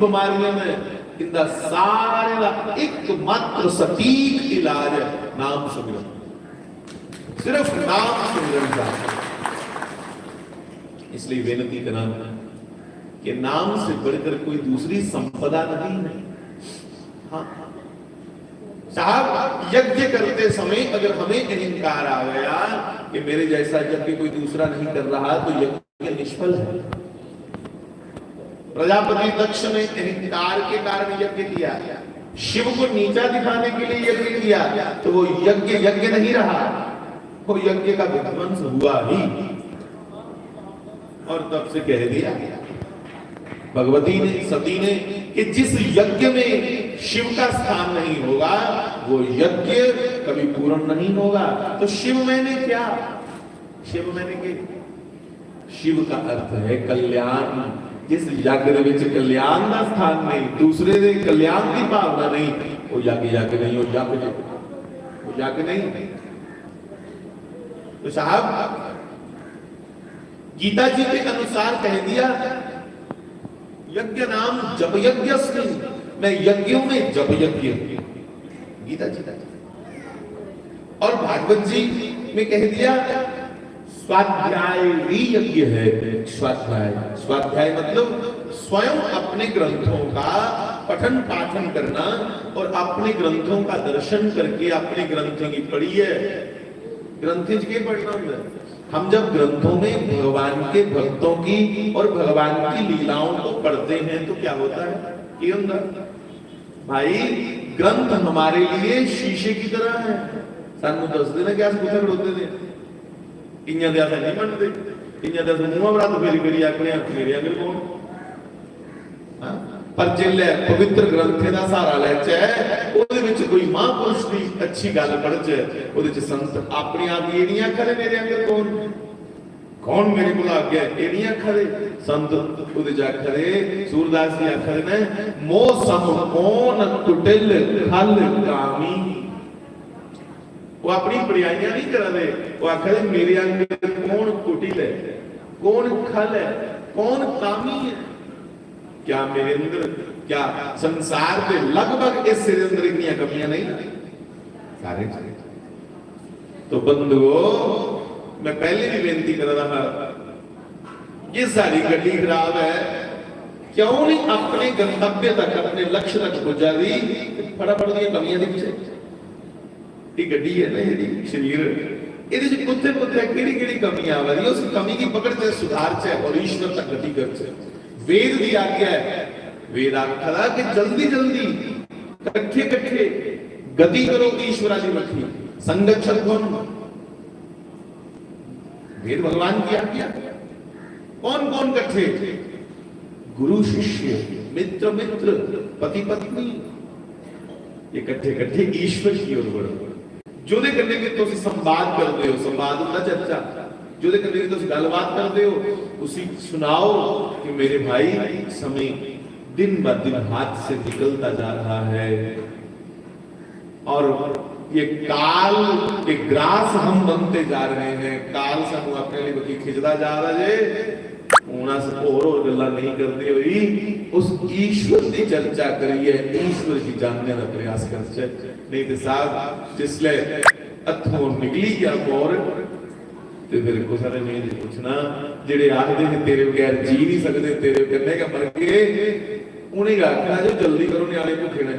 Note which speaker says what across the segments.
Speaker 1: बीमारियों में इनका सारे का एकमात्र सटीक इलाज है नाम सुमिरन। सिर्फ नाम सुमिरन का। इसलिए बेनती करना कि नाम से बढ़कर कोई दूसरी संपदा नहीं है। हाँ साहब, यज्ञ करते समय अगर हमें अहंकार आ गया कि मेरे जैसा यज्ञ कोई दूसरा नहीं कर रहा तो यज्ञ निष्फल है। प्रजापति दक्ष ने अहंकार के कारण यज्ञ किया, शिव को नीचा दिखाने के लिए यज्ञ किया, तो वो यज्ञ नहीं रहा, वो यज्ञ का विध्वंस हुआ ही। और तब से कह दिया भगवती ने, सती ने, कि जिस यज्ञ में शिव का स्थान नहीं होगा वो यज्ञ कभी पूर्ण नहीं होगा। तो शिव मैंने क्या? शिव मैंने क्या? शिव का अर्थ है कल्याण। जिस यज्ञ विच कल्याण का स्थान नहीं, दूसरे दे कल्याण की भावना नहीं, वो यज्ञ नहीं, वो यज्ञ नहीं। तो साहब गीता जी के अनुसार कह दिया यज्ञ नाम जप यज्ञ, मैं यज्ञों में जप यज्ञ, गीता जी का। और भागवत जी में कह दिया स्वाध्याय भी यज्ञ है। स्वाध्याय मतलब स्वयं अपने ग्रंथों का पठन पाठन करना और अपने ग्रंथों का दर्शन करके अपने ग्रंथों की पढ़ी है। ग्रंथ के पढ़ना है। हम जब ग्रंथों में भगवान के भक्तों की और भगवान की लीलाओं को पढ़ते हैं तो क्या होता है? ये होता भाई ग्रंथ हमारे लिए शीशे की तरह है। सानू दस देना क्या कुछ होते थे इन्या दे नहीं मनते, इन्या दे मुंह बड़ा तो फेरी आखने मेरे अगर कौन। हां पर जिल्ले पवित्र ग्रंथे दा सहारा ले च ओदे विच कोई महापुरुष दी अच्छी गल पढ़ च ओदे च संत अपने आप ये नहीं आखरे मेरे अंदर कौन मेरे को आ गया, ये नहीं आखरे संत ओदे जा खरे। सूरदास जी आखरे ने मोह सम कौन कुटिल खल कामी। वो अपनी बड़ाइयां नहीं कर रहे, वो आखरे मेरे अंदर कौन कुटिल है, कौन खल है, कौन कामी है। क्या मेरे अंदर, क्या संसार के लगभग इस अंदर इतनी कमियां नहीं सारे। तो बंधुओं मैं पहले भी बेनती कर रहा, ये सारी गड्डी खराब है, क्यों नहीं अपने गंतव्य तक अपने लक्ष्य तक पहुंचा दी। फटाफट दी कमियां दी पीछे ये गड्डी है ना, ये शरीर ਇਹਦੇ ਚ ਕੁੱਤੇ ਕੁੱਤੇ ਕਿਹੜੀ ਕਮੀ ਆ ਰਹੀ, ਉਸ ਕਮੀ ਦੀ ਪਕੜ ਤੇ ਸੁਧਾਰ ਚ और ईश्वर तक गति कर छ। वेद की आज्ञा है, वेद आखदा कि जल्दी जल्दी इकट्ठे गति करो ईश्वराली रखी संगठन कौन। वेद भगवान की आज्ञा। कौन कौन इकट्ठे? गुरु शिष्य, मित्र पति पत्नी, इकट्ठे ईश्वर की ओर बढ़ो। जो दे करने के तुसी संवाद करते हो, संवाद होता चर्चा, जो दे करने की तुसी गलबात करते हो उसी सुनाओ कि मेरे भाई समय दिन ब दिन हाथ से निकलता जा रहा है और ये काल के ग्रास हम बनते जा रहे हैं। काल से हम अपने लिए बकी खिंचता जा रहा है। होना से और गल्ला नहीं करते हुई उस ईश्वर की चर्चा करिए, ईश्वर की जानने का प्रयास कर। नहीं तो साहब जिसले अथों निकली गया मोर तो फिर को सारे नहीं पूछना जेड़े आखदे हैं तेरे बगैर जी नहीं सकते, तेरे करने का मर गए, उन्हें आखना जो जल्दी करो न्याले भूखे ने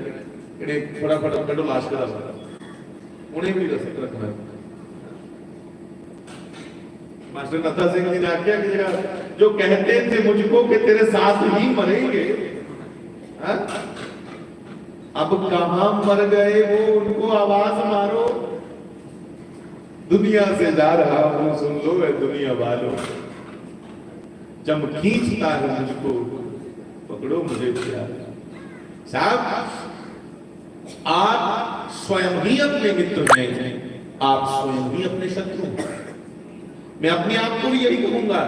Speaker 1: जेड़े फटाफट कटो लाश का उन्हें भी रखना। मास्टर नत्था सिंह जी ने आख्या कि जो कहते थे मुझको कि तेरे साथ ही मरेंगे, हा? अब कहां मर गए वो, उनको आवाज मारो। दुनिया से जा रहा हूं सुन लो है दुनिया वालों, जब खींचता है मुझको पकड़ो मुझे प्यार। साहब आप स्वयं ही अपने मित्र हैं, आप स्वयं ही अपने शत्रु हैं। मैं अपने आप को भी यही कहूंगा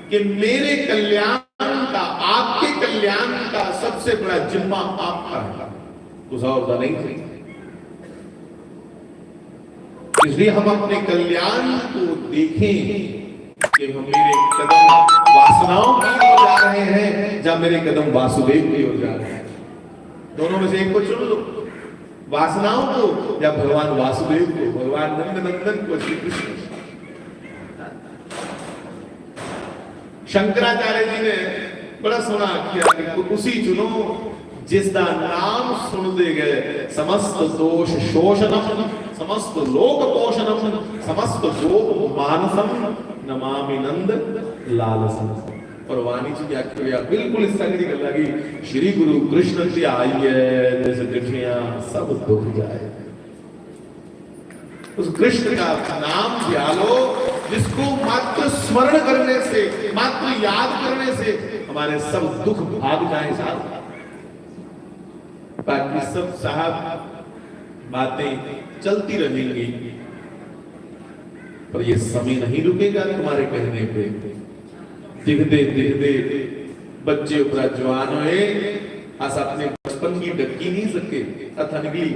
Speaker 1: कि मेरे कल्याण का, आपके कल्याण का सबसे बड़ा जिम्मा आपका है, कुछ और का नहीं। इसलिए हम अपने कल्याण को देखें कि कि हम मेरे कदम वासनाओं की ओर जा रहे हैं या मेरे कदम वासुदेव की ओर जा रहे हैं। दोनों में से एक को चुन लो, वासनाओं को या भगवान वासुदेव को, भगवान नंद नंदन को, श्री कृष्ण। शंकराचार्य जी ने बड़ा सोना किया कि उसी चुनो जिसका नाम सुन दे गए समस्त दोष शोषणम समस्त लोक पोषणम समस्त लोक मानसम नमामि नंद लालसम। और वाणी जी व्याख्या बिल्कुल इस संगति कर लगी, श्री गुरु कृष्ण की आइए जैसे दिखिया सब दुख जाए। उस कृष्ण का नाम ध्यालो जिसको मात्र स्मरण करने से, मात्र याद करने से हमारे सब दुख भाग जाए साहब। बाकी सब साहब बातें चलती रहेंगी, पर ये समय नहीं रुकेगा तुम्हारे कहने पे। दिखदे दिखदे बच्चे उपरा जवान हुए, अस अपने बचपन की डकी नहीं सके अथा निकली।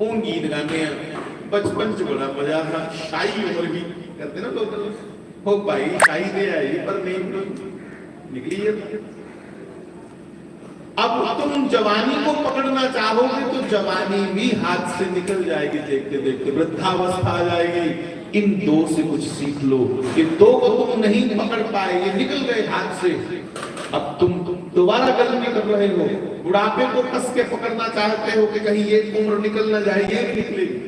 Speaker 1: उन गीत गाने बचपन च बड़ा मजा था, शाही उम्र भी करते ना लोग, हो भाई शाही दे आई पर नहीं निकली है। अब तुम जवानी को पकड़ना चाहोगे तो जवानी भी हाथ से निकल जाएगी, देखते देखते वृद्धावस्था आ जाएगी। इन दो से कुछ सीख लो कि दो को तुम नहीं पकड़ पाए, ये निकल गए हाथ से। अब तुम दोबारा गलती कर रहे हो, बुढ़ापे को कस के पकड़ना चाहते हो कि कहीं ये उम्र निकल ना जाए, ये निकलेगी,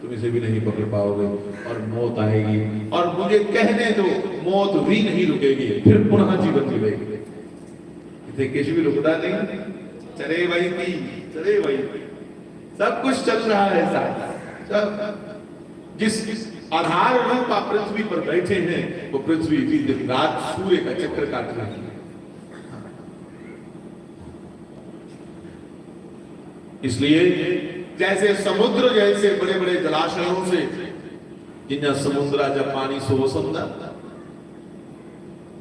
Speaker 1: तुम इसे भी नहीं पकड़ पाओगे और मौत आएगी। और मुझे कहने दो, मौत भी नहीं रुकेगी, फिर पुनः जीवन जीवेगी। किसी भी रुकता नहीं, चले भाई थी, चले भाई, सब कुछ चल रहा है साथ। सब जिस आधार रूप आप पृथ्वी पर बैठे हैं, वो पृथ्वी भी दिन रात सूर्य का चक्कर काट रही है। इसलिए जैसे समुद्र जैसे बड़े बड़े जलाशयों से जिन्ना समुद्रा जब पानी सोसंदा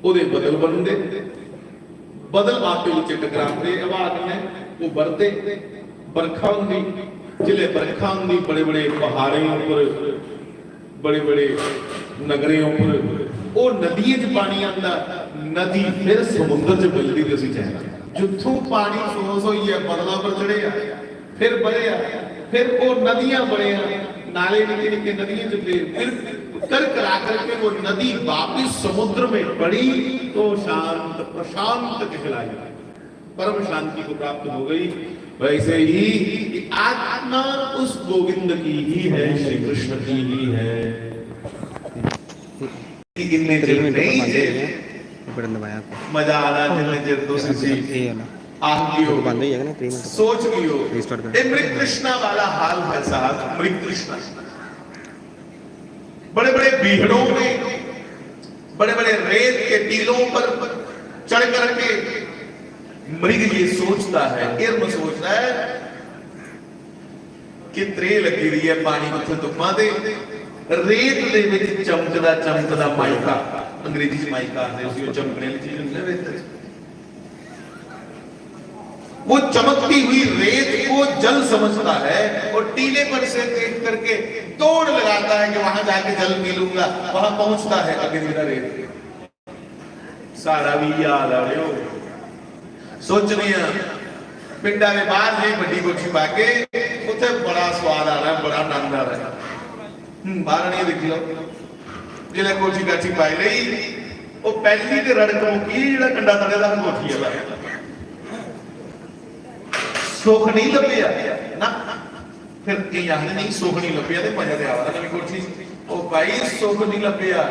Speaker 1: उदे बदल बनते, बदल आपे उच्चे टकराते, आवाज में वो बढ़ते, बरखा होंगी, जिले बरखा होंगी, बड़े बड़े पहाड़ों पर, बड़े बड़े नगरों पर, वो नदियों च पानी आंदा, नदी फिर समुद्र च मिलती ते असीं चाहना जिथों पानी सोस होई है बदलां पर चढ़िया, फिर बढ़िया, फिर वो नदियां बढ़िया, नाले निके निके नदियों च फिर कर करा करके वो नदी वापिस समुद्र में पड़ी तो शांत प्रशांत कहलाई, परम शांति को प्राप्त हो गई। वैसे ही आत्मा उस गोविंद की ही है, श्री कृष्ण की ही है। इनने चल नहीं मजा आ रहा है, जब दूसरी चीज आहियो सोच लियो, मृग कृष्णा वाला हाल है साहब। मृग कृष्णा बड़े बड़े बीहड़ों में, बड़े बड़े रेत के टीलों पर चढ़ करके मृग ये सोचता है, इर्म सोचता है कि त्रे लगी रही है पानी को दुखा दे, रेत दे विच चमकदा चमकदा माइका, अंग्रेजी च माइका आंदे उसी चमकने वाली चीज नहीं है, वो चमकती हुई रेत को जल समझता है और टीले पर से देख करके दौड़ लगाता है कि वहां जाके जल पी लूंगा। वहां पहुंचता है अभी मेरा रेत सारा भी याद आ रहे हो, सोचनी पिंडा के बाहर जी बड़ी कोठी पाके उसे बड़ा स्वाद आ रहा है, बड़ा आनंद आ रहा है। बाहर नहीं देख लो, जिले कोठी काठी पाई ली वो पहली ते रड़क मुकी जेड़ा कंडा तड़े दा कोठी है सुख नहीं लभ्या ना, फिर कई आखदे नहीं सुख नहीं लभ्या ते मजा ते आवा नवीं कोठी, ओ भाई सुख नहीं लभ्या,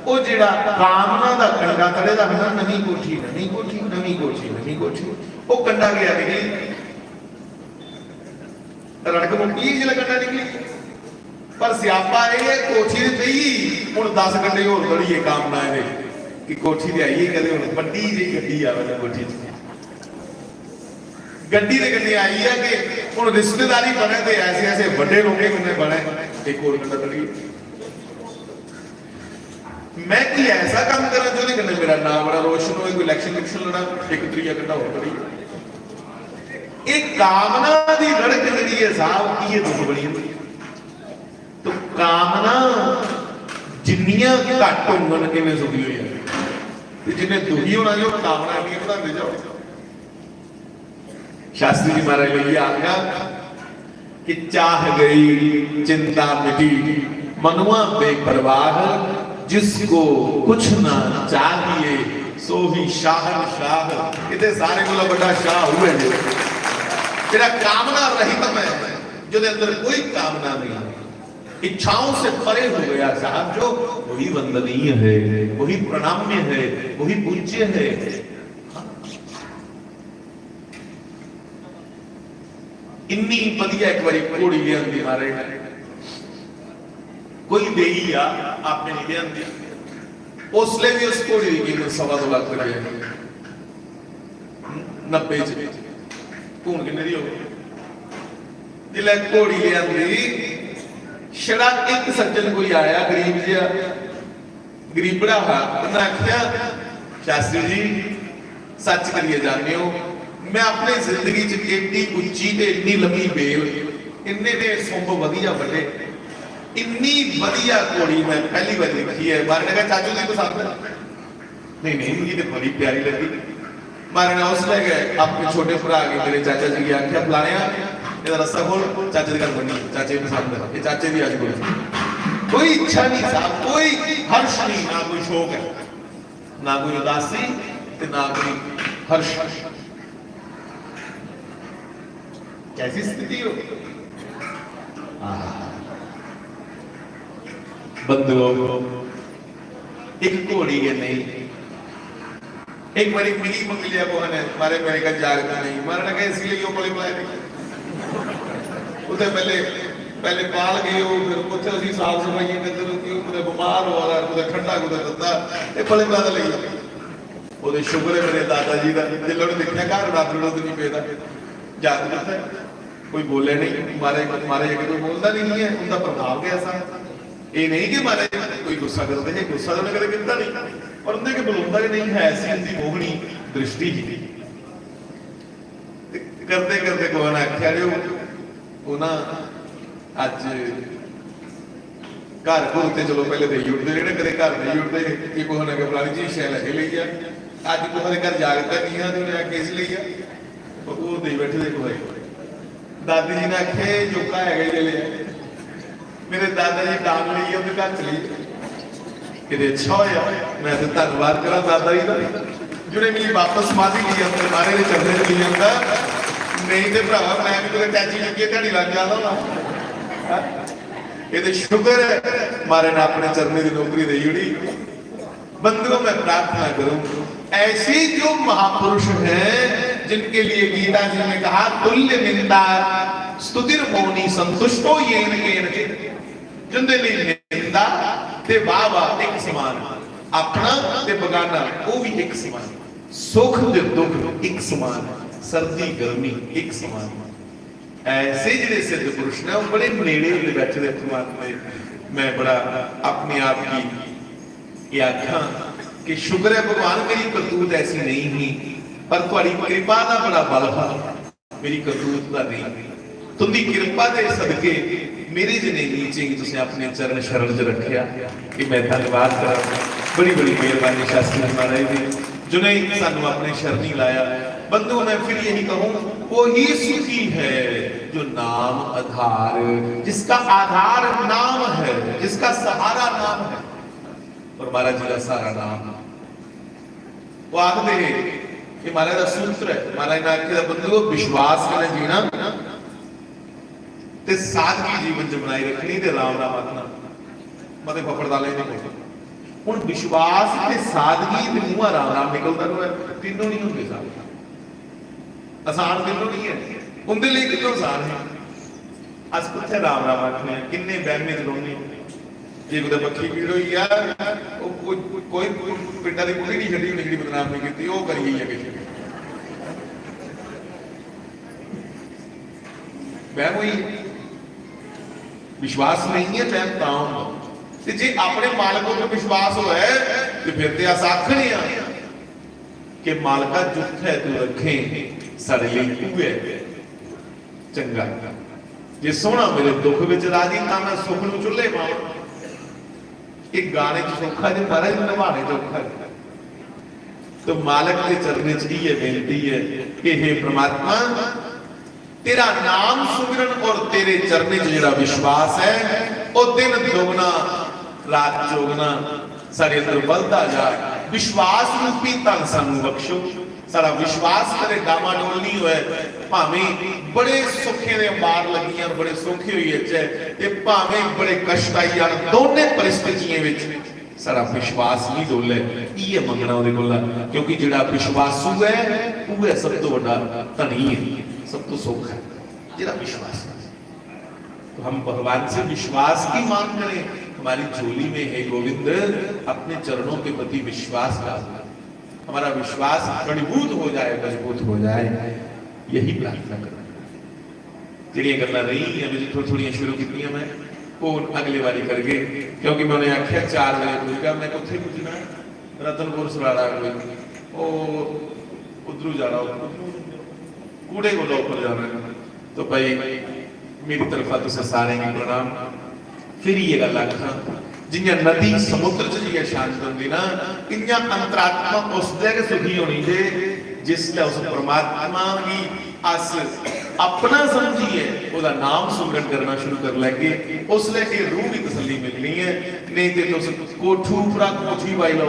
Speaker 1: ओ जेड़ा कामना दा कंडा तड़े दा है ना, नवीं कोठी नवीं कोठी नवीं कोठी नवीं कोठी, ओ कंडा गया निकली रड़क मुकी जिले कंडा निकली, पर स्यापा ये कोठी ते ही हुण 10 कंडे होर तड़ीए कामना है कि कोठी ते आईए, कदे हुण बड्डी जी गड्डी आवे ना कोठी च, गड्डी दे गड्डी आई है कि हुण रिश्तेदारी बने ते ऐसे ऐसे बड़े लोग किन्ने बने, एक और कंडा तड़ी मैं कोई ऐसा काम करा जो कन्ने मेरा नाम बड़ा रोशन हो, कोई इलेक्शन लड़ा, एक त्रिया कंडा हो तड़ी। एक कामना दी रड़क जिहड़ी है साहब की ये दुख बड़ी है। तो कामना जिन्नियां घट होंगन इन्ने सुखी हो जाए, जिन्हें दुखी होना जो कामना नहीं बढ़ाते जाओ। शास्त्री जी महाराज ने यह आज्ञा कि चाह गई चिंता मिटी मनुआ बेपरवाह, जिसको कुछ ना चाहिए सो ही शाहनशाह। इतने सारे को बड़ा शाह हुए तेरा कामना रहित मैं, जो अंदर कोई कामना नहीं, इच्छाओं से परे हो गया साहब, जो वही वंदनीय है, वही प्रणाम्य है, वही पूज्य है। इन्नी वधिया एक बारी घोड़ी ले आंदी मारे, कोई दे ही आ आपने नहीं ले आंदी, उसले भी उस घोड़ी की कीमत 2.25 लाख रुपए 90 घूम किन्ने दी हो जिले घोड़ी ले आंदी। छड़ा एक सज्जन कोई आया गरीब जिहा, गरीबड़ा हा, उन्हें आख्या शास्त्री जी सच करिए जाने हो, मैं अपनी जिंदगी च एडी उच्ची ते इन्नी लंबी बेल, इन्ने ने सुंब वधिया बड़े, इन्नी वधिया घोड़ी मैं पहली बार देखी है। मारे ने कहा चाचू जी पसंद है? नहीं नहीं मुझे तो बड़ी प्यारी लगी। मारे ने उस ले गए अपने छोटे भरा के मेरे चाचा जी की आख्या फलाने ये रस्ता खोल, चाचे की गल बनी, चाचे पसंद है, ये चाचे की अज कोई इच्छा नहीं साहब, कोई हर्ष नहीं, ना कोई शोक है, ना कोई उदासी ना कोई हर्ष। कैसी स्थिति हो बंधुओं, एक घोड़ी है नहीं, एक बारी मिली मंग लिया को है मारे मेरे का जागता नहीं, मारने का इसलिए यो कोई बुलाए नहीं उसे पहले पाल गए हो, फिर कुछ ਅਸੀਂ ਸਾਫ ਸਫਾਈਆਂ ਕਰਦੇ ਰਹੀ, ਉਹਦੇ ਬਿਮਾਰ ਹੋ ਰਿਹਾ, ਉਹਦੇ ਠੰਡਾ ਉਹਦੇ ਦਿੱਤਾ, ਇਹ ਬੜੇ ਬੜਾ ਲਈ ਉਹਦੇ ਸ਼ੁਕਰ ਹੈ ਮੇਰੇ ਦਾਦਾ ਜੀ ਦਾ, ਜਿੱਲਣ ਦੇਖਿਆ ਘਰ ਰਾਤ ਨੂੰ ਨਹੀਂ ਪੇਦਾ ਜਾਗ ਦਿੱਤਾ, ਕੋਈ ਬੋਲੇ ਨਹੀਂ, ਮਾਰੇ ਕਿ ਕੋਈ ਬੋਲਦਾ ਨਹੀਂ ਹੈ, ਉਹਦਾ ਪ੍ਰਭਾਵ कैसा। ਇਹ ਨਹੀਂ ਕਿ ਮਾਰੇ ਕੋਈ ਗੁੱਸਾ ਕਰਦੇ ਹੈ, ਗੁੱਸਾ ਤਾਂ ਕਦੇ ਕੀਤਾ ਨਹੀਂ, ਪਰ ਉਹਦੇ ਕਿ ਬੁਲਾਉਂਦਾ ਕਿ ਨਹੀਂ ਹੈ, ਐਸੀ ਉਹਦੀ ਮੋਹਣੀ ਦ੍ਰਿਸ਼ਟੀ ਹੀ ਕਰਦੇ ਕਰਦੇ ਕੋਣ ਆਖਿਆ ਜੋ ਉਹ ਨਾ ਅੱਜ घर घुर ते चलो पहले दे उठते रहे, कदे घर नहीं उठते कि कोई ना कोई फलानी चीज शै लगे ले गया, अज कोई घर जागता नहीं है तो उन्हें आके इस ले गया वो दे बैठे थे कोई। दादी जी ने आखे जोका है ले लिया, मेरे दादा जी डांग ली उन्हें घर चली कि अच्छा होया, मैं तो धन्यवाद करा दादा जी का जिन्हें मेरी वापस माजी ली अंदर मारे ने चलने ली अंदर, नहीं तो भरावा मैं भी कोई टैची लगी ध्याड़ी लग जाता वा। ये शुक्र है मारे ने अपने चरने की नौकरी दी उड़ी। बंधुओं मैं प्रार्थना करूं ऐसी जो महापुरुष हैं जिनके लिए गीता जी ने कहा तुल्य निंदा स्तुतिर मौनी संतुष्टो येन केन जिंदे लिए निंदा ते वाह वाह एक समान, अपना ते बगाना वो भी एक समान, सुख ते दुख एक समान, सर्दी गर्मी एक समान। ऐसे जिहड़े सिद्ध पुरुष ने बड़े नेड़े बैठे दे परमात्मा, मैं बड़ा अपने आप की आख्या कि शुक्र है भगवान मेरी करतूत ऐसी नहीं हुई, पर तुहाड़ी कृपा का बड़ा बल है, मेरी करतूत का नहीं, तुहाडी कृपा दे सदके मेरे जिन्ने नीचे ही तुसीं अपने चरण शरण च रखिया कि मैं धन्यवाद करा। बड़ी बड़ी मेहरबानी शास्त्री महाराज जी जिन्हें सानू अपने शरणी लाया। बंधु मैं फिर यही कहूं वो ही सुखी है जो नाम आधार, जिसका आधार नाम है, जिसका सहारा नाम है, और महाराज जी का सहारा नाम वो आखते कि महाराज का सूत्र है, महाराज ने आखिर बंधु विश्वास करें जीना ते सादगी जीवन च बनाई रखनी ते राम राम आखना मते फफड़ डाले नहीं हुण विश्वास ते सादगी ते मुंह राम राम निकलदा रहे, तीनों नहीं होंदे साहब, आसान तीनों नहीं है, उनके लिए कितों आसान है। अस कुत्थे राम राम आखने किन्ने बहमे च रोने, जे कोई पक्की पीड़ हुई है कोई पिंडा की कुड़ी नहीं छड़ी निकली बदनाम नहीं की वो करी गई है किसी बहम हुई, विश्वास नहीं है बहम ता होंदा, जे अपने मालकों पर विश्वास हो है तो फिर ते अस आखने कि मालका जुट है तू रखे साडे लई तू है चंगा, जे सोहना मेरे दुख विच राजी तां मैं सुख नूं चुल्हे पावां, एक गाने च सौखा जो पर निभाने चौखा। तो मालिक के चरने च ये बेनती है कि हे परमात्मा, तेरा नाम सुमिरन और तेरे चरने च जिहड़ा विश्वास है वो दिन दोगुना रात चौगुना सारे अंदर बढ़ता जाए। विश्वास रूपी धन सानू बख्शो, सारा विश्वास करे डामाडोल नहीं होए, भावें बड़े सुखे दे मार लगियां बड़े सौखे होई ते भावें बड़े कष्ट आई जाण, दोने परिस्थितियां विच सारा विश्वास नहीं डोले। ये मंगना उहदे कोल, क्योंकि जिहड़ा विश्वासू है वो सब तो बड़ा धनी है, सब तो सुख है जिहड़ा विश्वास है। तो हम भगवान से विश्वास की मांग करें, हमारी झोली में है गोविंद अपने चरणों के प्रति विश्वास का, हमारा विश्वास दृढ़ीभूत हो जाए, मजबूत हो जाए, यही प्रार्थना करना। जिहड़ियां गल्लां रही अभी थोड़ी थोड़ी शुरू कीतियां मैं वो अगली बारी करके, क्योंकि मैं उन्हें आख्या 4 बजे पुजगा, मैं कुत्थे पुजना रतनपुर सराड़ा कोई ओ उधरू जाना कूड़े को ऊपर जाना। तो भाई मेरी तरफा तुसे सारे की प्रणाम। फिर ये गल आखा जियां नदी समुद्र च जी शांत होंदी ना, इयां अंतरात्मा उस जगह सुखी होनी जे जिसले उस परमात्मा की अस अपना समझिए ओदा नाम सुमरन करना शुरू कर लगे, उसले ये रूह की तसल्ली मिलनी है। नहीं तो तुस कोठू उपरा कोठी पाई लो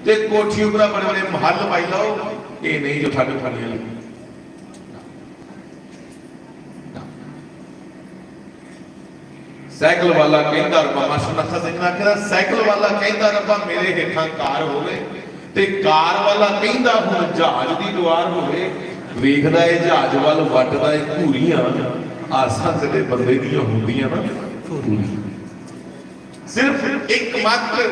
Speaker 1: ते कोठी उपरा बड़े बड़े महल पाई लो, ये नहीं जो ठाडू ठाडियां लगी। साइकिल वाला कहता रब्बा मास्टर सिंह ने आखिया साइकिल वाला कहता रब्बा मेरे हेठां कार होवे ते कार वाला कहता हुण जहाज दी दुआर होवे। वेखदा है जहाज वाल वटदा है घूरियां, आसां कदे बंदे दियां हुंदियां ना। सिर्फ एकमात्र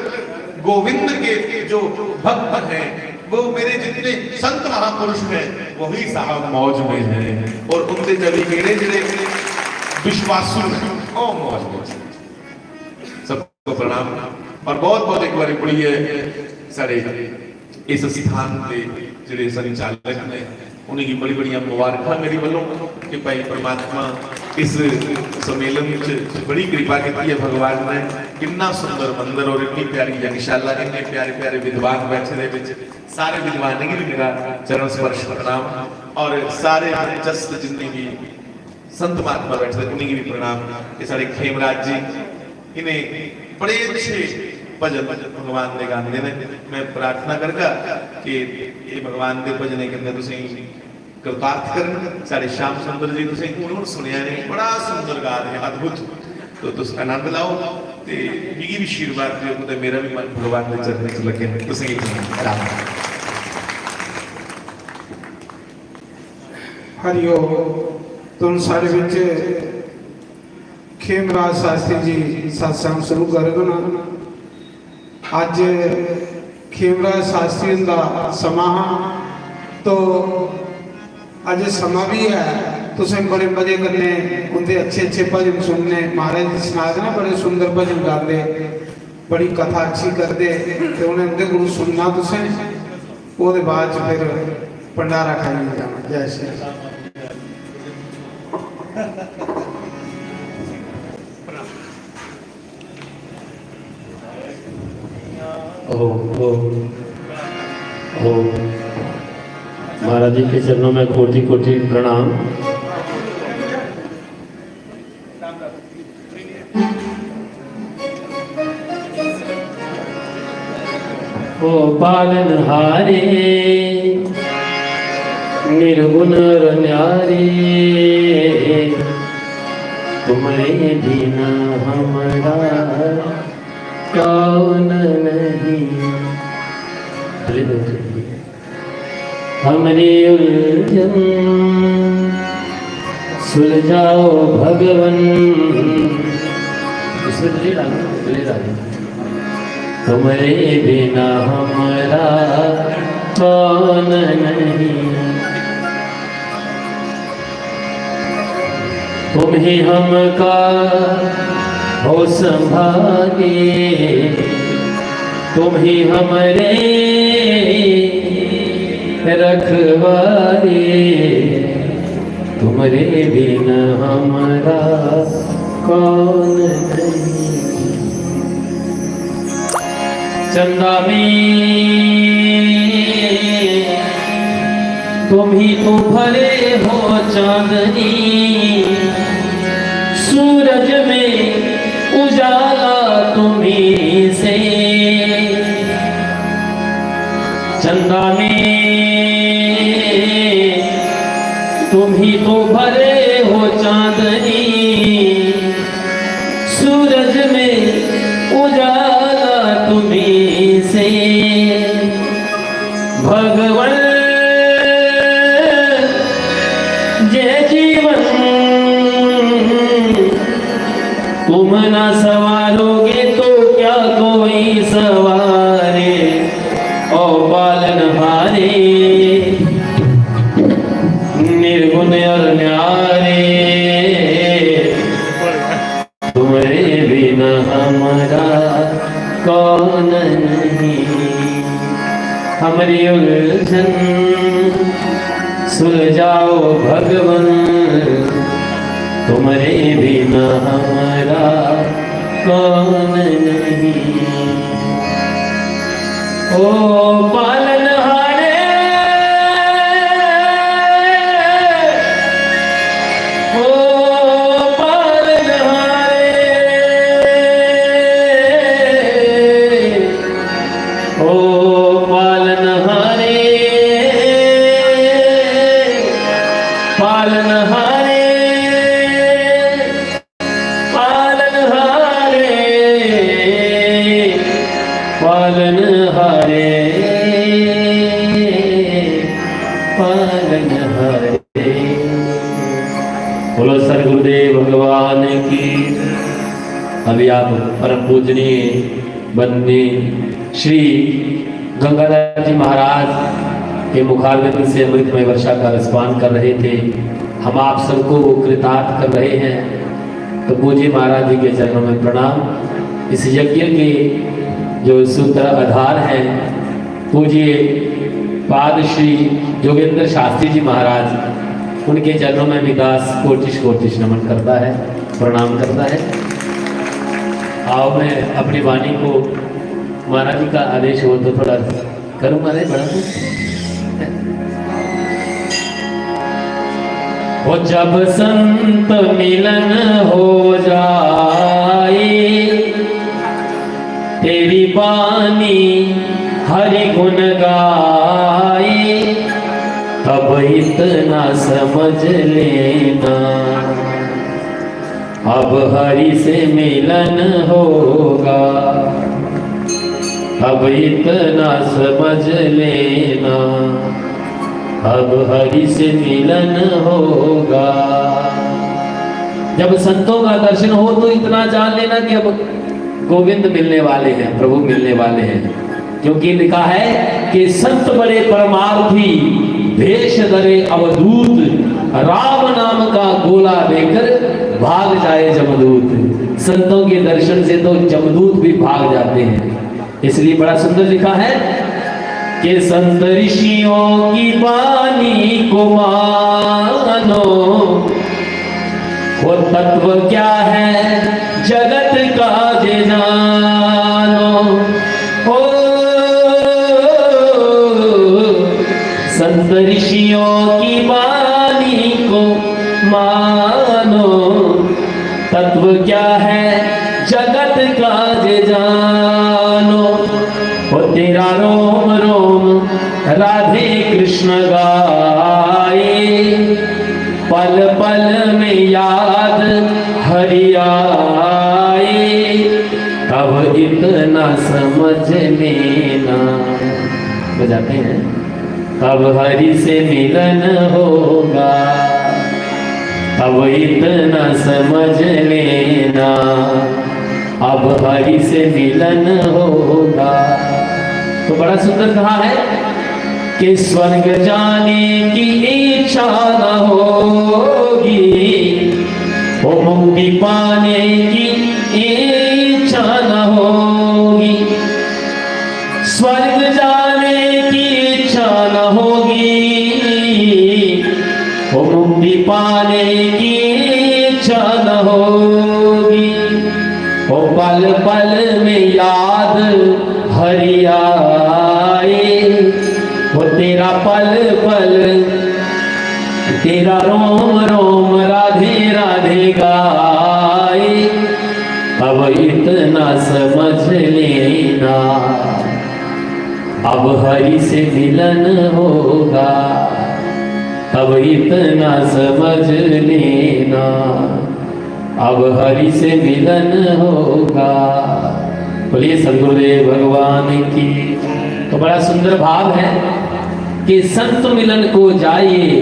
Speaker 1: गोविंद के जो भक्त हैं वो मेरे जितने संत महापुरुष हैं वही साहब मौज में हैं, और उनके जभी मेरे जिहड़े विश्वासु ओ मौज में। सबको प्रणाम और बहुत बहुत एक बार पढ़िए सारे इस स्थान के जिहड़े संचालक ने उन्हें की बड़ी बड़ी मुबारक मेरी वालों कि भाई परमात्मा इस सम्मेलन में बड़ी कृपा की है। भगवान ने कितना सुंदर मंदिर और इतनी प्यारी यज्ञशाला, इतने प्यारे प्यारे विद्वान बैठे दे सारे विद्वान की भी मेरा चरण स्पर्श प्रणाम, और सारे जस्ट जितने भी संत महात्मा बैठे उन्हीं की भी प्रणाम। ये सारे खेमराज जी इन्हें बड़े अच्छे भजन भगवान दे गाते हैं। मैं प्रार्थना करगा कि ये भगवान के भजन कहते तुसीं कृतार्थ करन। सारे श्याम सुंदर जी तुसीं हुण सुनिया ने बड़ा सुंदर गा रहे हैं, अद्भुत। तो तुसीं आनंद लाओ ते मिगी भी आशीर्वाद दिओ ते मेरा भी मन भगवान के चरणों च लगे। तुसीं राम
Speaker 2: हरिओ। तुम सारे विच खेमराज शास्त्री जी सत्संग शुरू कर दो ना। अज खेमराज शास्त्री का समा, तो अज समा भी है। तुसें बड़े मजे करने उनके अच्छे अच्छे भजन सुनने। महाराज जी सुना ना बड़े सुंदर भजन गाते, बड़ी कथा अच्छी करते, तो उन्हें उनके गुरु सुनना तुसें। वो बाद फिर भंडारा खाई जाना। जय श्री राम।
Speaker 3: महाराज जी के चरणों में कोटि कोटि प्रणाम। ओ पालनहारे निर्गुण न्यारे, तुम्हारे बिना हमारा कौन नहीं। हमरे उलझन सुलझाओ भगवन। इसमें तुम्हारे बिना हमारा कौन नहीं। तुम ही हमका हो संभागे, तुम ही हमारे रखवारे। तुम्हारे बिना हमारा कौन नहीं। चंदा में तुम ही तो भरे हो चांदनी, सूरज में उजाला तुम्ही से। चंदा में तुम ही तो भरे हो चांदनी, सूरज में उजाला तुम्ही से। भगवन जय जीवन तुम ना सवारोगे तो क्या कोई सवारे, ओ पालनहारे निर्गुण और न्यारे। तुम्हारे बिना हमारा कौन नहीं, हमारी उलझन सुलझाओ भगवन, तुम्हारे बिना हमारा कौन नहीं। ओ पालनहारे पालनहारे पालनहारे पालनहारे पालनहारे। बोलो सर गुरुदेव भगवान की। अभी आप परम पूजनीय वंदनीय श्री गंगाधर जी महाराज के मुखारविंद से अमृतमय वर्षा का रसपान कर रहे थे। हम आप सबको वो कृतार्थ कर रहे हैं। तो पूज्य महाराज जी के चरणों में प्रणाम। इस यज्ञ के जो सूत्र आधार हैं पूज्य पाद श्री जोगेंद्र शास्त्री जी महाराज, उनके चरणों में विकास कोटिश कोटिश नमन करता है, प्रणाम करता है। आओ मैं अपनी वाणी को महाराज जी का आदेश हो तो थोड़ा करूँगा, नहीं बढ़ा वो जब संत मिलन हो जाए, तेरी बानी हरि गुण गाए, तब इतना समझ लेना अब हरि से मिलन होगा, अब इतना समझ लेना अब हरि से मिलन होगा। जब संतों का दर्शन हो तो इतना जान लेना कि अब गोविंद मिलने वाले हैं, प्रभु मिलने वाले हैं। क्योंकि लिखा है कि संत बड़े परमार्थी, भेष धरे अवधूत, राम नाम का गोला देकर भाग जाए जमदूत। संतों के दर्शन से तो जमदूत भी भाग जाते हैं। इसलिए बड़ा सुंदर लिखा है कि संत ऋषियों की वाणी को मानो, वो तत्व क्या है जगत का जे जानो। ओ संत ऋषियों की वाणी को मानो, तत्व क्या है जगत का जे जानो। वो तेरा रोम रोम राधे कृष्ण गाए, पल पल में याद हरि आए, तब इतना समझ लेना। बजाते हैं तब हरि से मिलन होगा, तब इतना समझ लेना अब हरि से मिलन होगा। तो बड़ा सुंदर कहा है कि स्वर्ग जाने की इच्छा न होगी, वो मुक्ति पाने की इच्छा न होगी। स्वर्ग जाने की इच्छा न होगी, वो मुक्ति पाने की इच्छा न होगी। वो पल पल में याद हरि आए, वो तेरा पल पल, तेरा रोम रोम राधे राधे गाए। अब इतना समझ लेना, अब हरि से मिलन होगा, अब इतना समझ लेना, अब हरि से मिलन होगा। बोलिए सद्गुरुदेव भगवान की। तो बड़ा सुंदर भाव है कि संत मिलन को जाइए,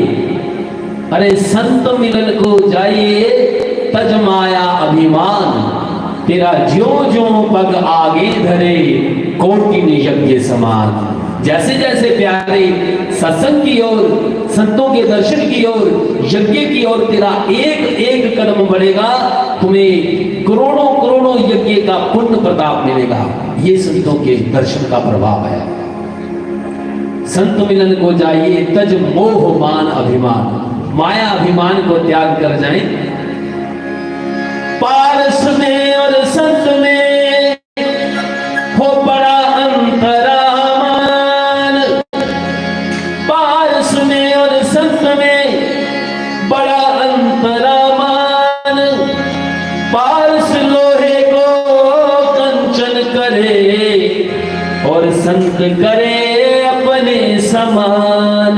Speaker 3: अरे संत मिलन को जाइए, तज माया अभिमान, तेरा ज्यों ज्यों पग आगे धरे, कोटि यज्ञ समान। जैसे जैसे प्यारे सत्संग की ओर, संतों के दर्शन की ओर, यज्ञ की ओर तेरा एक एक कदम बढ़ेगा, तुम्हें करोड़ों करोड़ों यज्ञ का पुण्य प्रताप मिलेगा। ये संतों के दर्शन का प्रभाव है। संत मिलन को जाइए, तज मोह मान अभिमान, माया अभिमान को त्याग कर जाएं। पारस में और संत में हो बड़ा अंतरामान, पारस में और संत में बड़ा अंतरामान। पारस लोहे को कंचन करे और संत करे अपने समान।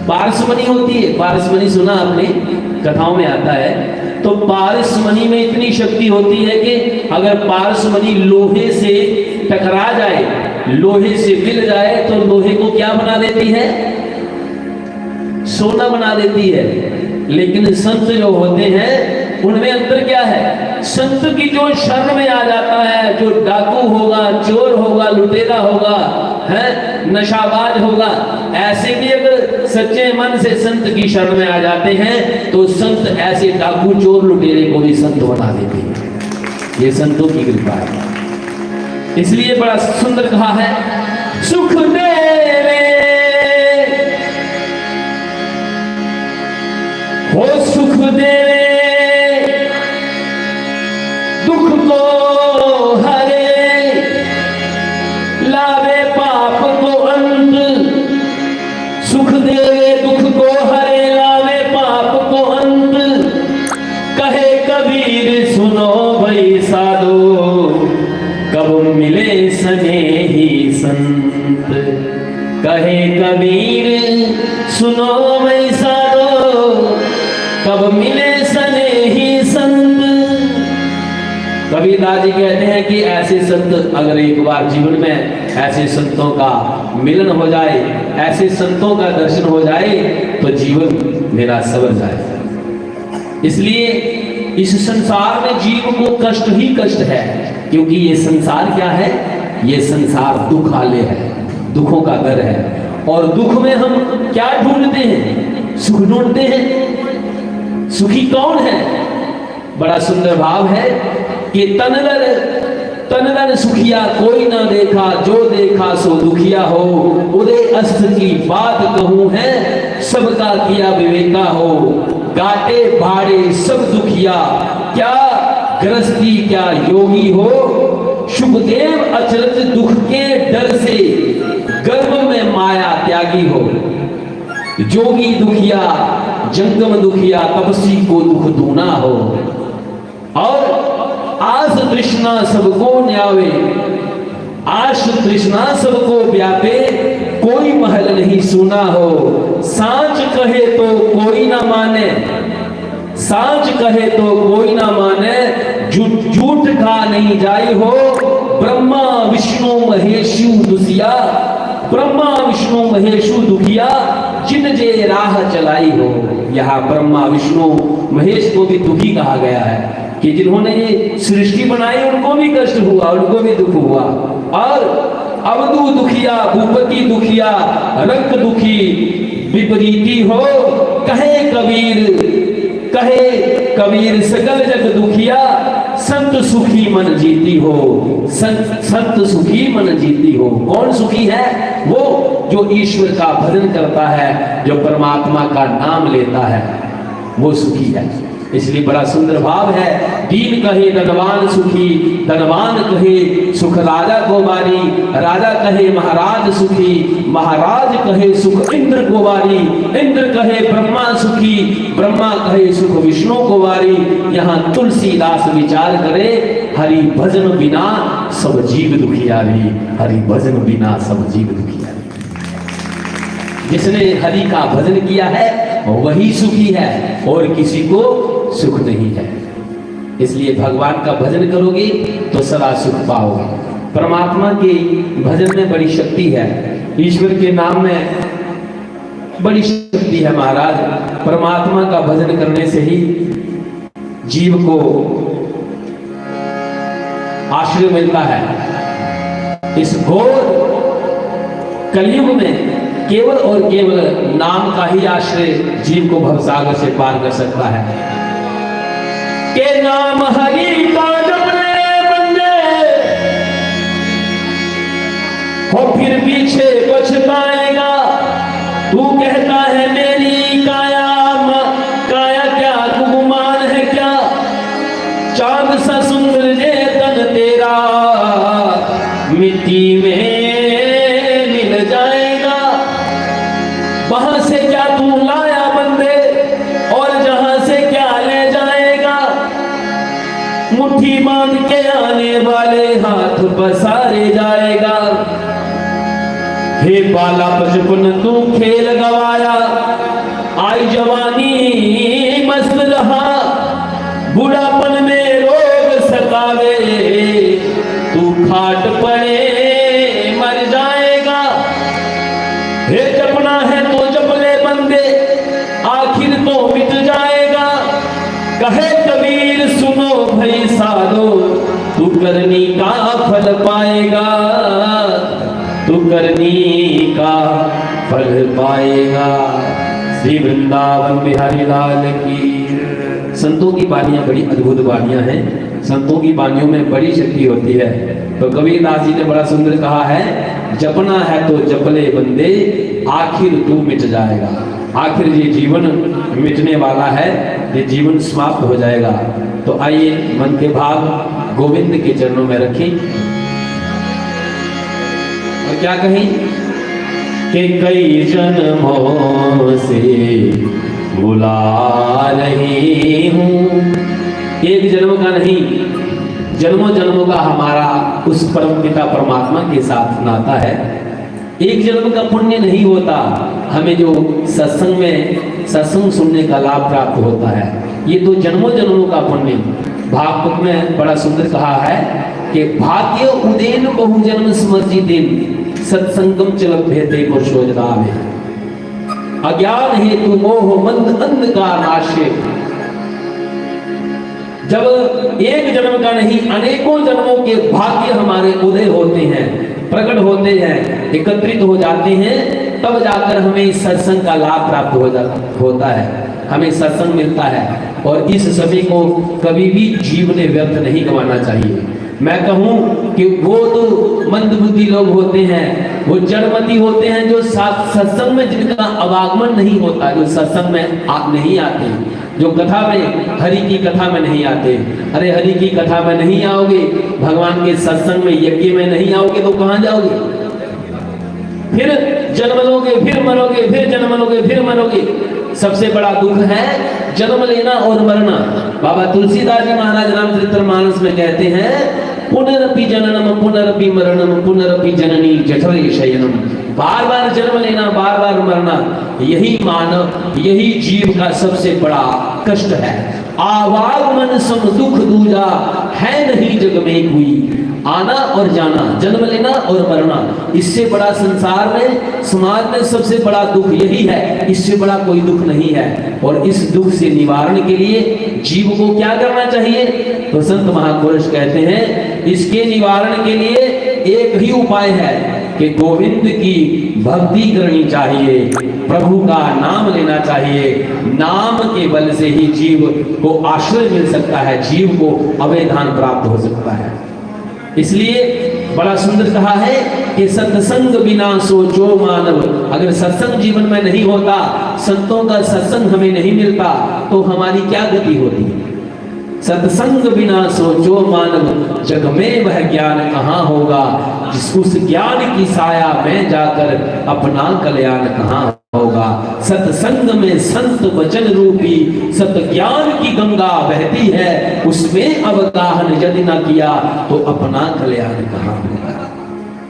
Speaker 3: पारसमणि होती है, पारसमणि सुना आपने, कथाओं में आता है। तो पारसमणि में इतनी शक्ति होती है कि अगर पारसमणि लोहे से टकरा जाए, लोहे से मिल जाए, तो लोहे को क्या बना देती है? सोना बना देती है। लेकिन संत जो होते हैं उनमें अंतर क्या है? संत की जो शरण में आ जाता है, जो डाकू होगा, चोर होगा, लुटेरा होगा, है नशाबाज होगा, ऐसे भी अगर सच्चे मन से संत की शरण में आ जाते हैं तो संत ऐसे डाकू चोर लुटेरे को भी संत बना देते हैं। ये संतों की कृपा है। इसलिए बड़ा सुंदर कहा है, सुख देवे हो सुख देवे, दुख को हरे, लावे पाप को अंत। सुख देवे दुख को हरे, लावे पाप को अंत। कहे कबीर सुनो भाई साधो, कब मिले स्नेही संत। कहे कबीर सुनो भाई साधो, कब मिले स्नेही संत। कबीरदास जी कहते हैं कि ऐसे संत अगर एक बार जीवन में ऐसे संतों का मिलन हो जाए, ऐसे संतों का दर्शन हो जाए, तो जीवन मेरा सवर जाए। इसलिए इस संसार में जीव को कष्ट ही कष्ट है, क्योंकि ये संसार क्या है? ये संसार दुख आले है, दुखों का घर है। और दुख में हम क्या ढूंढते हैं? सुख ढूंढते हैं। सुखी कौन है? बड़ा सुंदर भाव है कि तनदर सुखिया कोई ना देखा, जो देखा सो दुखिया हो। उदय अस्त की बात कहूं है, सबका किया विवेका हो। गाटे भाड़े सब दुखिया, क्या गृहस्थी क्या योगी हो। सुखदेव अचरज दुख के डर से, गर्भ में माया त्यागी हो। जोगी दुखिया जंगम दुखिया, तपसी को दुख दूना हो। और आस तृष्णा सबको न्यावे, आश तृष्णा सबको व्यापे। कोई महल नहीं सुना हो, सांच कहे तो कोई ना माने। सांच कहे तो कोई ना माने, झूठ का नहीं जाई हो। ब्रह्मा विष्णु महेशु दुसिया, ब्रह्मा विष्णु महेशु दुखिया। जिन जे राह चलाई हो। यहाँ ब्रह्मा विष्णु महेश को भी दुखी कहा गया है कि जिन्होंने ये सृष्टि बनाई उनको भी कष्ट हुआ, उनको भी दुख हुआ। और अवधू दुखिया, भूपति दुखिया, रंग दुखी विपरीती हो। कहे कबीर सकल जग दुखिया, संत सुखी मन जीती हो। संत सुखी मन जीती हो। कौन सुखी है? वो जो ईश्वर का भजन करता है, जो परमात्मा का नाम लेता है, वो सुखी है। इसलिए बड़ा सुंदर भाव है। दीन कहे धनवान सुखी, धनवान कहे सुख राजा को बारी, राजा कहे महाराज सुखी, महाराज कहे सुख इंद्र को बारी, इंद्र कहे ब्रह्मा सुखी, ब्रह्मा कहे सुख विष्णु को बारी। यहाँ तुलसीदास विचार करे, हरि भजन बिना सब जीव दुखियारी, हरि भजन बिना सब जीव दुखियारी। जिसने हरि का भजन किया है वही सुखी है और किसी को सुख नहीं है। इसलिए भगवान का भजन करोगे तो सदा सुख पाओगे। परमात्मा के भजन में बड़ी शक्ति है, ईश्वर के नाम में बड़ी शक्ति है महाराज। परमात्मा का भजन करने से ही जीव को आश्रय मिलता है। इस घोर कलयुग में केवल और केवल नाम का ही आश्रय जीव को भवसागर से पार कर सकता है। के नाम हरि का जपने बंदे हो फिर पीछे पछताएगा। तू कहता है मेरी काया, काया क्या तू गुमान है क्या? चांद सा सुंदर ये तन तेरा मिट्टी में मिल जाएगा। वहां से क्या तू लाया बंदे और जहां से क्या ले जाएगा? मुट्ठी बांध के आने वाले हाथ पसारे जाएगा। हे बाला बचपन तू खेल गवाया, आई जवानी मस्त रहा, बुढ़ापन में रोग सतावे, तू खाट पड़े मर जाएगा। हे जपना है तो जप ले बंदे, आखिर तो मिट जाएगा। कहे कबीर सुनो भाई साधो, तू करनी का फल पाएगा, तू करनी का फल पाएगा। श्री वृंदावन बिहारी लाल की। संतों की वाणियां बड़ी अद्भुत वाणियां हैं, संतों की वाणियों में बड़ी शक्ति होती है। तो कबीरदास जी ने बड़ा सुंदर कहा है, जपना है तो जपले बंदे, आखिर तू मिट जाएगा। आखिर ये जीवन मिटने वाला है, ये जीवन समाप्त हो जाएगा। तो आइए मन के भाव गोविंद के चरणों में रखें और क्या कहें कि कई जन्मों से बुला रही हूँ। एक जन्म का नहीं, जन्मों जन्मों का हमारा उस परम पिता परमात्मा के साथ नाता है। एक जन्म का पुण्य नहीं होता, हमें जो सत्संग में सत्संग सुनने का लाभ प्राप्त होता है, ये तो जन्मों जन्मों का पुण्य। भागवत में बड़ा सुंदर कहा है कि भाग्य उदेन बहु जन्म स्मृति दिन, सत्संगम चलत भेते पुरुषोजदा में। अज्ञान हेतु मोह मंद अंधकार नाशे। जब एक जन्म का नहीं अनेकों जन्मों के भाग्य हमारे उदय होते हैं, प्रकट होते हैं, एकत्रित हो जाते हैं, तब जाकर हमें सत्संग का लाभ प्राप्त होता है, हमें सत्संग मिलता है। और इस समय को कभी भी जीव ने व्यर्थ नहीं गंवाना चाहिए। मैं कहूं कि वो तो मंदबुद्धि लोग होते हैं, वो जड़मती होते हैं, जो सत्संग में जिनका आवागमन नहीं होता, जो सत्संग में नहीं आते, जो कथा में हरि की कथा में नहीं आते। अरे हरि की कथा में नहीं आओगे, भगवान के सत्संग में यज्ञ में नहीं आओगे तो कहां जाओगे? फिर जन्म लोगे, फिर मरोगे, फिर जन्म लोगे, फिर मरोगे। सबसे बड़ा दुख है जन्म लेना और मरना। बाबा तुलसीदास जी महाराज रामचरितमानस में कहते हैं, पुनरपि जननम पुनरपि मरणम पुनरपि जननी जठरे शयनम। बार बार जन्म लेना, बार बार मरना, यही मानव, यही जीव का सबसे बड़ा कष्ट है। आवागमन सम दुख दूजा, है नहीं जग में कोई। आना और जाना, जन्म लेना और मरना, इससे बड़ा संसार में, समाज में सबसे बड़ा दुख यही है, इससे बड़ा कोई दुख नहीं है। और इस दुख से निवारण के लिए जीव को क्या करना चाहिए? तो संत महापुरुष कहते हैं, इसके निवारण के लिए एक ही उपाय है कि गोविंद की भक्ति करनी चाहिए, प्रभु का नाम लेना चाहिए। नाम के बल से ही जीव को आश्रय मिल सकता है, जीव को अभयदान प्राप्त हो सकता है। इसलिए बड़ा सुंदर कहा है कि सत्संग बिना सोचो मानव, अगर सत्संग जीवन में नहीं होता, संतों का सत्संग हमें नहीं मिलता, तो हमारी क्या गति होती? सत्संग बिना सोचो मानव, जग में वह ज्ञान कहाँ होगा। जिस उस ज्ञान की साया में जाकर अपना कल्याण कहाँ होगा। सत्संग में संत वचन रूपी सत ज्ञान की गंगा बहती है, उसमें अवगाहन यदि न किया तो अपना कल्याण कहाँ होगा।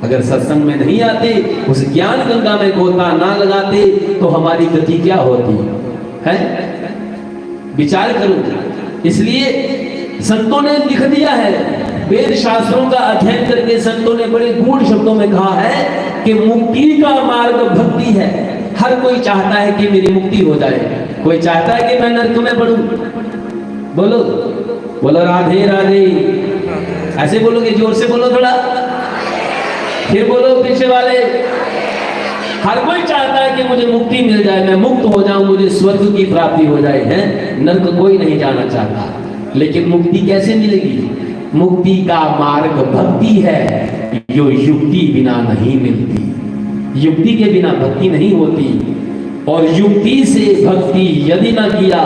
Speaker 3: अगर सत्संग में नहीं आते, उस ज्ञान गंगा में गोता ना लगाते, तो हमारी गति क्या होती है? विचार करो। इसलिए संतों ने लिख दिया है, वेद शास्त्रों का अध्ययन करके संतों ने बड़े गूढ़ शब्दों में कहा है कि मुक्ति का मार्ग भक्ति है। हर कोई चाहता है कि मेरी मुक्ति हो जाए, कोई चाहता है कि मैं नरक में पड़ूं। बोलो बोलो राधे राधे। ऐसे बोलोगे, जोर से बोलो थोड़ा, फिर बोलो पीछे वाले। हर कोई चाहता है कि मुझे मुक्ति मिल जाए, मैं मुक्त हो जाऊं, मुझे स्वर्ग की प्राप्ति हो जाए, है नरक कोई नहीं जाना चाहता। लेकिन मुक्ति कैसे मिलेगी? मुक्ति का मार्ग भक्ति है, जो युक्ति बिना नहीं मिलती। युक्ति के बिना भक्ति नहीं होती, और युक्ति से भक्ति यदि ना किया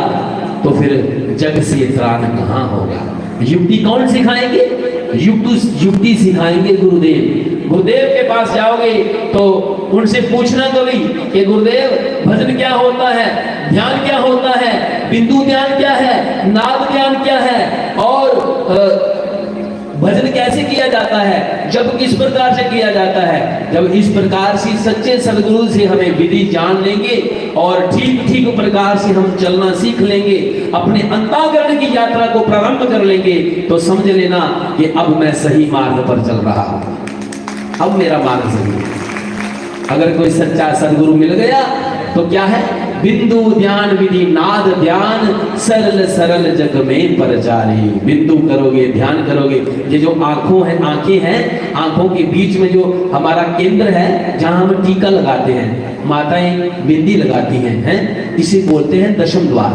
Speaker 3: तो फिर जग से त्राण कहाँ होगा। युक्ति कौन सिखाएंगे? युक्ति सिखाएंगे गुरुदेव। गुरुदेव के पास जाओगे तो उनसे पूछना कभी कि गुरुदेव भजन क्या होता है, ध्यान क्या होता है, बिंदु ध्यान क्या है, नाद ध्यान क्या है, और भजन कैसे किया जाता है, जब किस प्रकार से किया जाता है। जब इस प्रकार से सच्चे सदगुरु से हमें विधि जान लेंगे और ठीक ठीक प्रकार से हम चलना सीख लेंगे, अपने अंतःकरण की यात्रा को प्रारंभ कर लेंगे, तो समझ लेना कि अब मैं सही मार्ग पर चल रहा हूं, अब मेरा मार्ग सही है। अगर कोई सच्चा सदगुरु मिल गया तो क्या है? बिंदु ध्यान विधि नाद ध्यान, सरल सरल जग में परचारी। बिंदु करोगे, ध्यान करोगे। ये जो आंखें हैं, आंखों के बीच में जो हमारा केंद्र है, जहां हम टीका लगाते हैं, माताएं बिंदी लगाती हैं, इसे बोलते हैं दशम द्वार।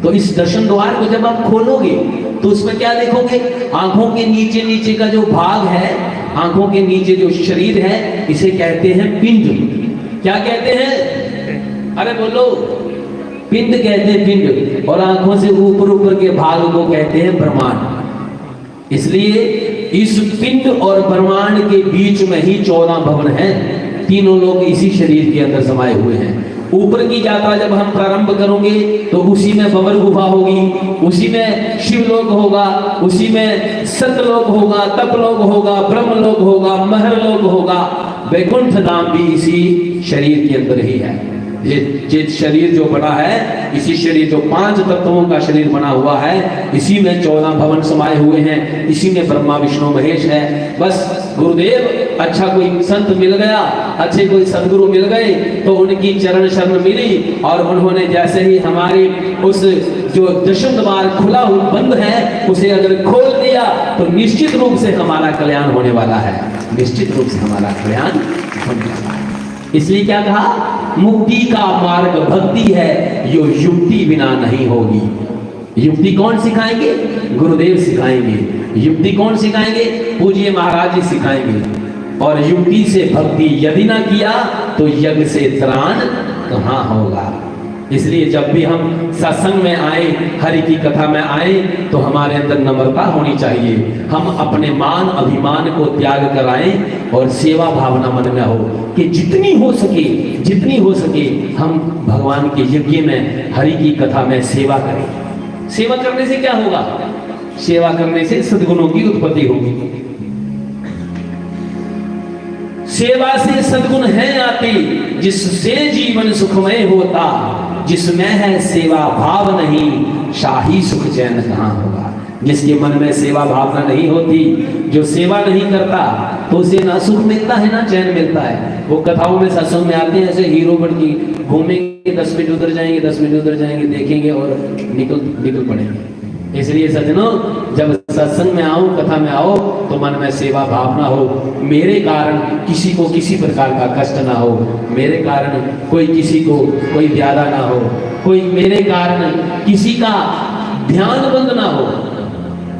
Speaker 3: तो इस दशम द्वार को जब आप खोलोगे तो उसमें क्या देखोगे? आंखों के नीचे नीचे का जो भाग है, आंखों के नीचे जो शरीर है, इसे कहते हैं पिंड। क्या कहते हैं? अरे बोलो, पिंड कहते हैं, पिंड। और आंखों से ऊपर ऊपर के भाग को कहते हैं ब्रह्मांड। इसलिए इस पिंड और ब्रह्मांड के बीच में ही 14 भवन हैं। तीनों लोग इसी शरीर के अंदर समाये हुए हैं। ऊपर की यात्रा जब हम प्रारंभ करेंगे तो उसी में भंवर गुफा होगी, उसी में शिवलोक होगा, उसी में सतलोक होगा, तपलोक होगा, ब्रह्मलोक होगा, महरलोक होगा। वैकुंठ धाम भी इसी शरीर के अंदर ही है। ये शरीर जो बना है, इसी शरीर जो 5 तत्वों का शरीर बना हुआ है, इसी में 14 भवन समाये हुए हैं, इसी में ब्रह्मा विष्णु महेश है। बस गुरुदेव अच्छा कोई संत मिल गया, अच्छे कोई सदगुरु मिल गए, तो उनकी चरण शरण मिली, और उन्होंने जैसे ही हमारी उस जो दशम द्वार खुला हुआ बंद है, उसे अगर खोल दिया तो निश्चित रूप से हमारा कल्याण होने वाला है। निश्चित रूप से हमारा कल्याण होने वाला है। इसलिए क्या कहा? मुक्ति का मार्ग भक्ति है, जो युक्ति बिना नहीं होगी। युक्ति कौन सिखाएंगे? गुरुदेव सिखाएंगे। युक्ति कौन सिखाएंगे? पूज्य महाराज जी सिखाएंगे। और युक्ति से भक्ति यदि ना किया तो यज्ञ से त्राण कहाँ होगा। इसलिए जब भी हम सत्संग में आए, हरि की कथा में आए, तो हमारे अंदर नम्रता होनी चाहिए। हम अपने मान अभिमान को त्याग कर आए और सेवा भावना मन में हो कि जितनी हो सके हम भगवान के यज्ञ में, हरि की कथा में सेवा करें। सेवा करने से क्या होगा? सेवा करने से सद्गुणों की उत्पत्ति होगी। सेवा से सद्गुण है आते, जिससे जीवन सुखमय होता। जिसमें है सेवा भाव नहीं, शाही सुख चैन कहाँ होगा। जिसके मन में सेवा भावना नहीं होती, जो सेवा नहीं करता, तो उसे ना सुख मिलता है ना चैन मिलता है। वो कथाओं में सत्संग में आते हैं, ऐसे हीरो बन के घूमेंगे, 10 मिनट उधर जाएंगे, 10 मिनट उधर जाएंगे, देखेंगे और निकल पड़ेंगे। इसलिए सज्जनों, जब सत्संग में आओ, कथा में आओ, तो मन में सेवा भावना हो। मेरे कारण किसी को किसी प्रकार का कष्ट ना हो, मेरे कारण कोई किसी को कोई ज्यादा ना हो, कोई मेरे कारण किसी का ध्यान बंद ना हो,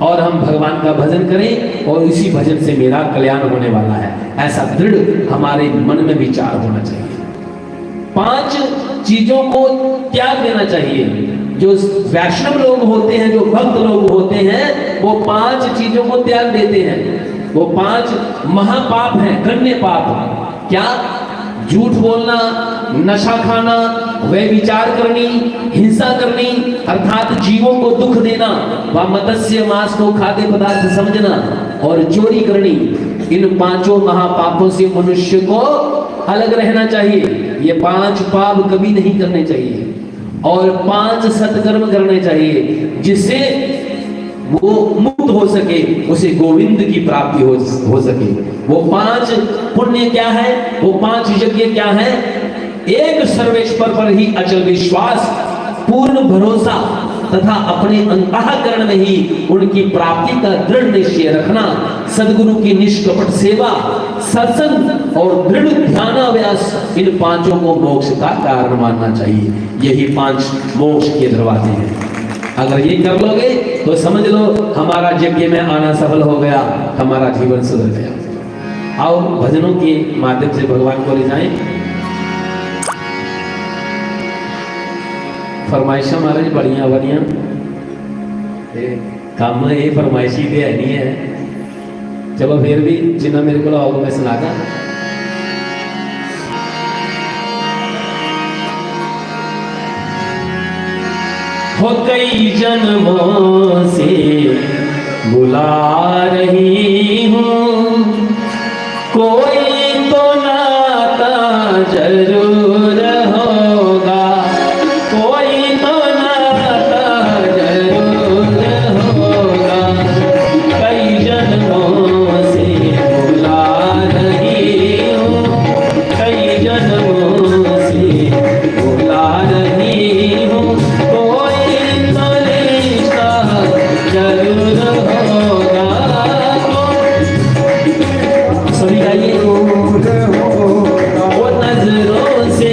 Speaker 3: और हम भगवान का भजन करें और इसी भजन से मेरा कल्याण होने वाला है। ऐसा दृढ़ हमारे मन में विचार होना चाहिए। 5 चीजों को त्याग देना चाहिए। जो वैष्णव लोग होते हैं, जो भक्त लोग होते हैं, वो 5 चीजों को त्याग देते हैं। वो 5 महापाप हैं, गण्य पाप। क्या? झूठ बोलना, नशा खाना, व्यभिचार करनी, हिंसा करनी अर्थात जीवों को दुख देना, व मत्स्य मांस को खाद्य पदार्थ समझना, और चोरी करनी। इन 5 महापापों से मनुष्य को अलग रहना चाहिए। ये 5 पाप कभी नहीं करने चाहिए, और 5 सत्कर्म करने चाहिए, जिससे वो मुक्त हो सके, उसे गोविंद की प्राप्ति हो सके। वो 5 पुण्य क्या है? वो 5 यज्ञ क्या है? एक सर्वेश्वर पर ही अचल विश्वास, पूर्ण भरोसा तथा अपने अंतःकरण में ही उनकी प्राप्ति का दृढ़ निश्चय रखना, सद्गुरु की निष्कपट सेवा, सत्संग और दृढ़ ध्यानाभ्यास, इन 5 को मोक्ष का कारण मानना चाहिए। यही 5 मोक्ष के दरवाजे हैं। अगर ये कर लोगे तो समझ लो हमारा यज्ञ में आना सफल हो गया, हमारा जीवन सुधर गया। आओ भजनों के माध्यम से भगवान को ले जाएं। फरमाइशा महाराज बड़िया बड़िया काम ये फरमाइशी तो है नहीं है, चलो फिर भी जिन्ना मेरे को आओ मैं सुनागा। हो कई जन्मों से बुला रही हूँ, कोई तो नाता जरूर होगा, कोई तो नाता जरूर होगा। कई जन्मों से बुला रही हूँ, कई जन्मों से बुला रही हूँ, जरूर होगा। सभी गाइए। वो नजरों से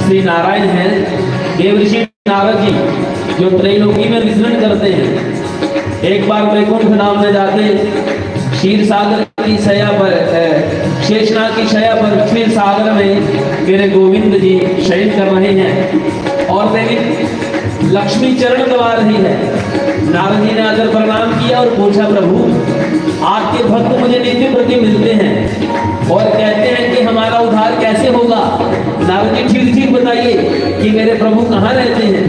Speaker 3: श्री नारायण हैं, देवर्षि नारद जी जो त्रैलोकी में विचरण करते हैं। एक बार वैकुंठ धाम में जाते क्षीर सागर की शया पर शेषनाग की शया पर क्षीर सागर में मेरे गोविंद जी शयन कर रहे हैं और देवी लक्ष्मी चरण दबा रही है। नारद जी ने आकर प्रणाम किया और पूछा, प्रभु आपके भक्त मुझे नित्य प्रति मिलते हैं और कहते हैं कि हमारा उद्धार कैसे होगा। नारद जी ठीक ठीक बताइए कि मेरे प्रभु कहाँ रहते हैं।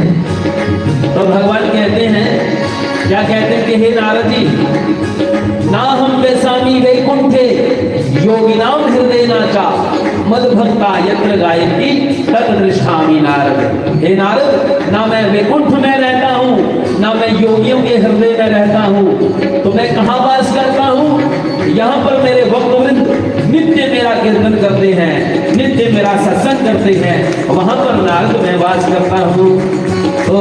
Speaker 3: तो भगवान कहते हैं, क्या कहते हैं कि हे नारद जी, ना हम बेसामी वैकुंठे योगिनाम हृदय नाचा मद भक्ता यत्र गायत्री तत् दृष्टामि नारद। हे नारद, ना मैं वैकुंठ में रहता हूँ, ना मैं योगियों के हृदय में रहता हूँ, तो मैं कहाँ वास करता हूँ। यहाँ पर मेरे भक्तवृंद नित्य मेरा कीर्तन करते हैं, नित्य मेरा सत्संग करते हैं, वहां पर नारद मैं वास करता हूँ। तो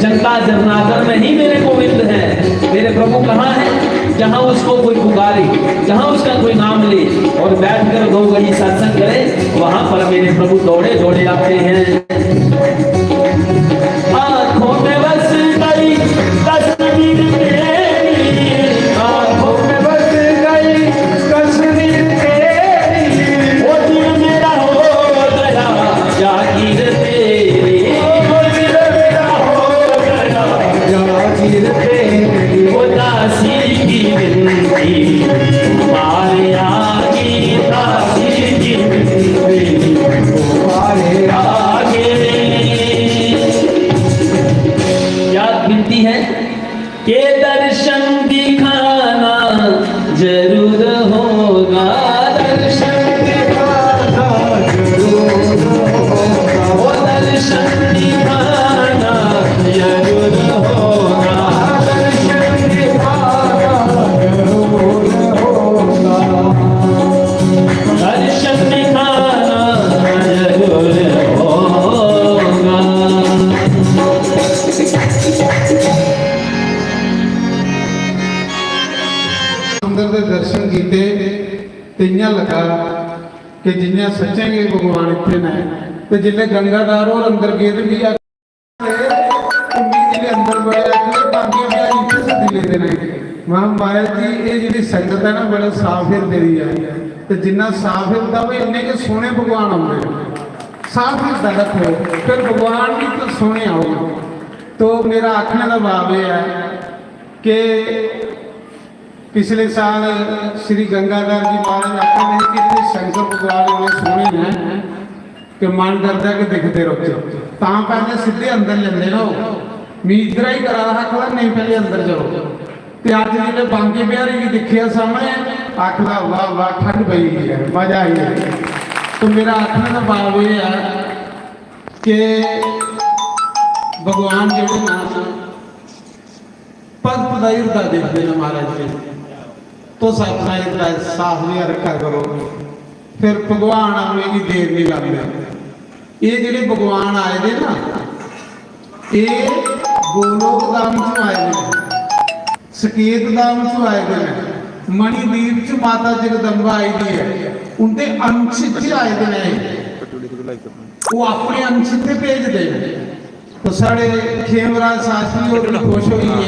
Speaker 3: जनता जरनागर में ही मेरे गोविंद हैं। मेरे प्रभु कहाँ हैं? जहाँ उसको कोई पुकारे, जहाँ उसका कोई नाम ले और बैठकर दो घड़ी सत्संग करे, वहां पर मेरे प्रभु दौड़े दौड़े आते हैं। आंखों में बस गई तस्वीर तेरी, आंखों में बस गई तस्वीर तेरी, वो दिल मेरा हो गया जागीर तेरी, वो दिल मेरा हो गया जागीर तेरी, वो दासी की बिनती तुम्हारे आगे, दासी की बिनती तुम्हारे आगे। क्या विनती है कि दर्शन दिखाना जरूर होगा, दर्शन दिखाना जरूर होगा, वो दर्शन दिखाना जरूर होगा, दर्शन दिखाना जरूर होगा, दर्शन दिखाना जरूर होगा।
Speaker 2: अंदर दे दर्शन कीते ते इयां लगा कि जिन्ने सच्चेंगे भगवान इत्थे ने ते जिन्ने गंगाधार और अंदर गेद भी आ जिन्ने अंदर बड़े आके बाकी बिहारी इत्थे सदी लेते ने। मां माया जी ये जिहड़ी संगत है ना बड़ा साफ हिरदे दी है ते जिन्ना साफ हिरदा होवे इन्ने के सोहणे भगवान आउंदे। साफ हिरदा रखो फिर भगवान भी तो सोहणे आओगे। तो मेरा आखने का भाव यह है कि पिछले साल श्री गंगाधर जी महाराज आखते हैं कि इतने शंकर भगवान वाले सोने हैं कि मन करता है कि दिखते रहो। तां पहले सीधे अंदर लेंदे ना मीतरा ही करा रहा खड़ा नहीं पहले अंदर जाओ। तो अज जिन्हें बांके बिहारी भी दिखिया सामने आखदा वाह वाह ठंड पई है मजा आई है। तो मेरा आखने का भाव यह है कि भगवान जो भगत का हिरदा देखते हैं महाराज जी, तो अपना हिरदा साफ नहीं रखा करो, फिर भगवान आने की देर नहीं लगते। ये ਜਿਹੜੇ भगवान आए थे ना ये गोलोक धाम चो आए थे, सकेत धाम चो आए थे, मणिदीप च माता जगदम्बा आई दी है, उनके अंश च आए थे, वो अपने अंश से भेजते हैं। तो साढ़े खेमराज शास्त्री और भी खुश हो गए,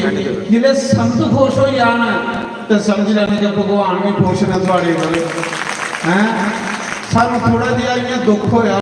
Speaker 2: जिले संत खुश हो जाना तो समझ लेने कि भगवान भी खुश ने थोड़े हैं। सानू थोड़ा जिहा दुख होया